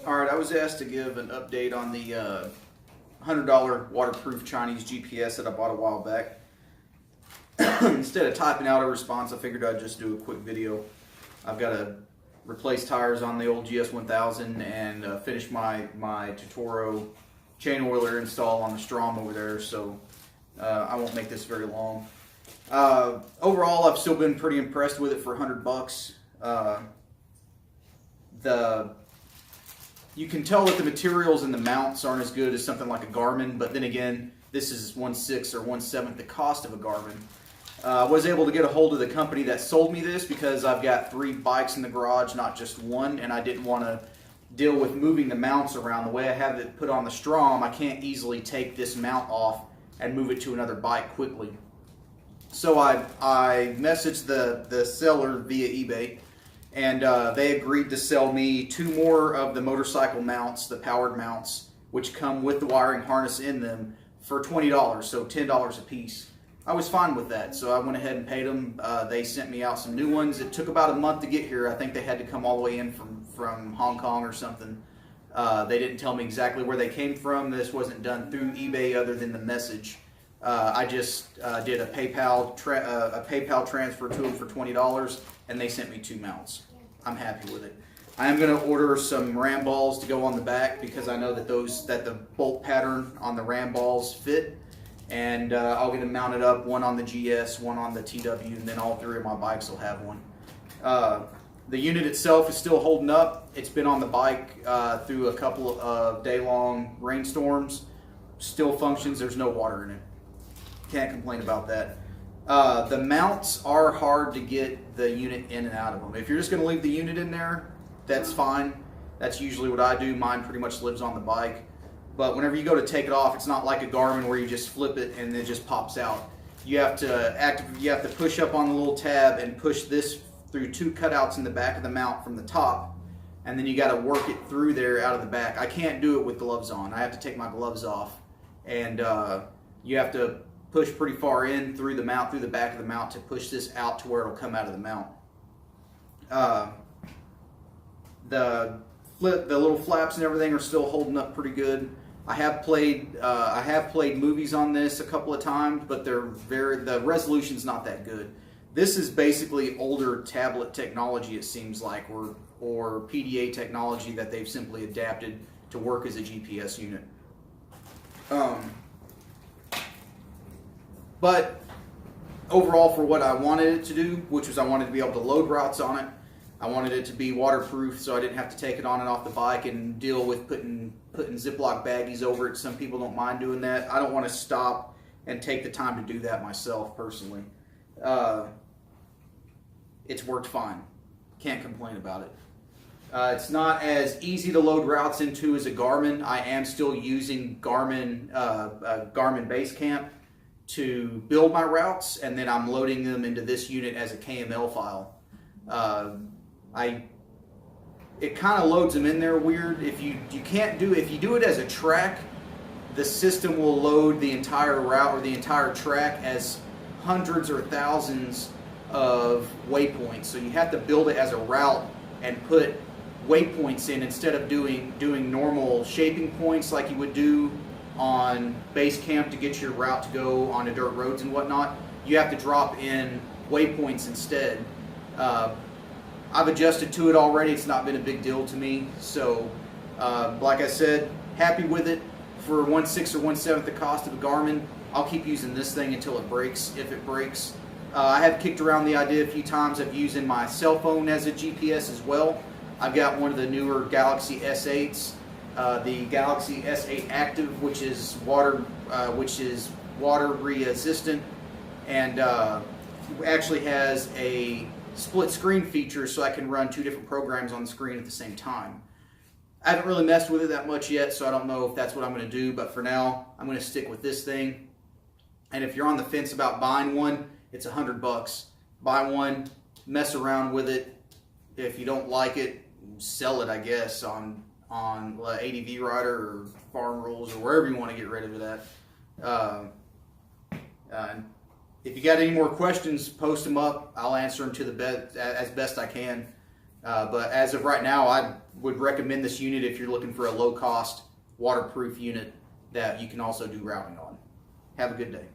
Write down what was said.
Alright, I was asked to give an update on the $100 waterproof Chinese GPS that I bought a while back. Instead of typing out a response, I figured I'd just do a quick video. I've got to replace tires on the old GS1000 and finish my Totoro chain oiler install on the Strom over there, so I won't make this very long. Overall, I've still been pretty impressed with it for $100. You can tell that the materials and the mounts aren't as good as something like a Garmin, but then again, this is 1/6 or 1/7 the cost of a Garmin. I was able to get a hold of the company that sold me this because I've got 3 bikes in the garage, not just one, and I didn't want to deal with moving the mounts around. The way I have it put on the Strom, I can't easily take this mount off and move it to another bike quickly. So I messaged the seller via eBay, and they agreed to sell me 2 more of the motorcycle mounts, the powered mounts, which come with the wiring harness in them, for $20, so $10 a piece. I was fine with that, so I went ahead and paid them. They sent me out some new ones. It took about a month to get here. I think they had to come all the way in from Hong Kong or something. They didn't tell me exactly where they came from. This wasn't done through eBay other than the message. I just did a PayPal transfer to them for $20, and they sent me 2 mounts. I'm happy with it. I am going to order some ram balls to go on the back because I know that the bolt pattern on the ram balls fit, and I'll get them mounted up, one on the GS, one on the TW, and then all 3 of my bikes will have one. The unit itself is still holding up. It's been on the bike through a couple of day-long rainstorms. Still functions. There's no water in it. Can't complain about that. The mounts are hard to get the unit in and out of them. If you're just going to leave the unit in there, that's fine. That's usually what I do. Mine pretty much lives on the bike. But whenever you go to take it off, it's not like a Garmin where you just flip it and it just pops out. You have to push up on the little tab and push this through 2 cutouts in the back of the mount from the top, and then you got to work it through there out of the back. I can't do it with gloves on. I have to take my gloves off, and you have to push pretty far in through the mount, through the back of the mount, to push this out to where it'll come out of the mount. The little flaps and everything are still holding up pretty good. I have played movies on this a couple of times, but the resolution's not that good. This is basically older tablet technology, it seems like, or PDA technology that they've simply adapted to work as a GPS unit. But overall, for what I wanted it to do, which was I wanted to be able to load routes on it, I wanted it to be waterproof so I didn't have to take it on and off the bike and deal with putting Ziploc baggies over it. Some people don't mind doing that. I don't want to stop and take the time to do that myself personally. It's worked fine. Can't complain about it. It's not as easy to load routes into as a Garmin. I am still using Garmin Basecamp to build my routes, and then I'm loading them into this unit as a KML file. It kind of loads them in there weird. If you do it as a track, the system will load the entire route or the entire track as hundreds or thousands of waypoints. So you have to build it as a route and put waypoints in instead of doing normal shaping points like you would do on Basecamp to get your route to go onto dirt roads and whatnot. You have to drop in waypoints instead. I've adjusted to it already. It's not been a big deal to me. So, like I said, happy with it. For 1/6 or 1/7 the cost of a Garmin, I'll keep using this thing until it breaks, if it breaks. I have kicked around the idea a few times of using my cell phone as a GPS as well. I've got one of the newer Galaxy S8s, the Galaxy S8 Active, which is water resistant, and actually has a split screen feature, so I can run 2 different programs on the screen at the same time. I haven't really messed with it that much yet, so I don't know if that's what I'm going to do, but for now, I'm going to stick with this thing. And if you're on the fence about buying one, it's $100. Buy one, mess around with it. If you don't like it, sell it, I guess, on ADV Rider or Farm Rules or wherever you want to get rid of it at. If you got any more questions, post them up. I'll answer them to as best I can. But as of right now, would recommend this unit if you're looking for a low cost waterproof unit that you can also do routing on. Have a good day.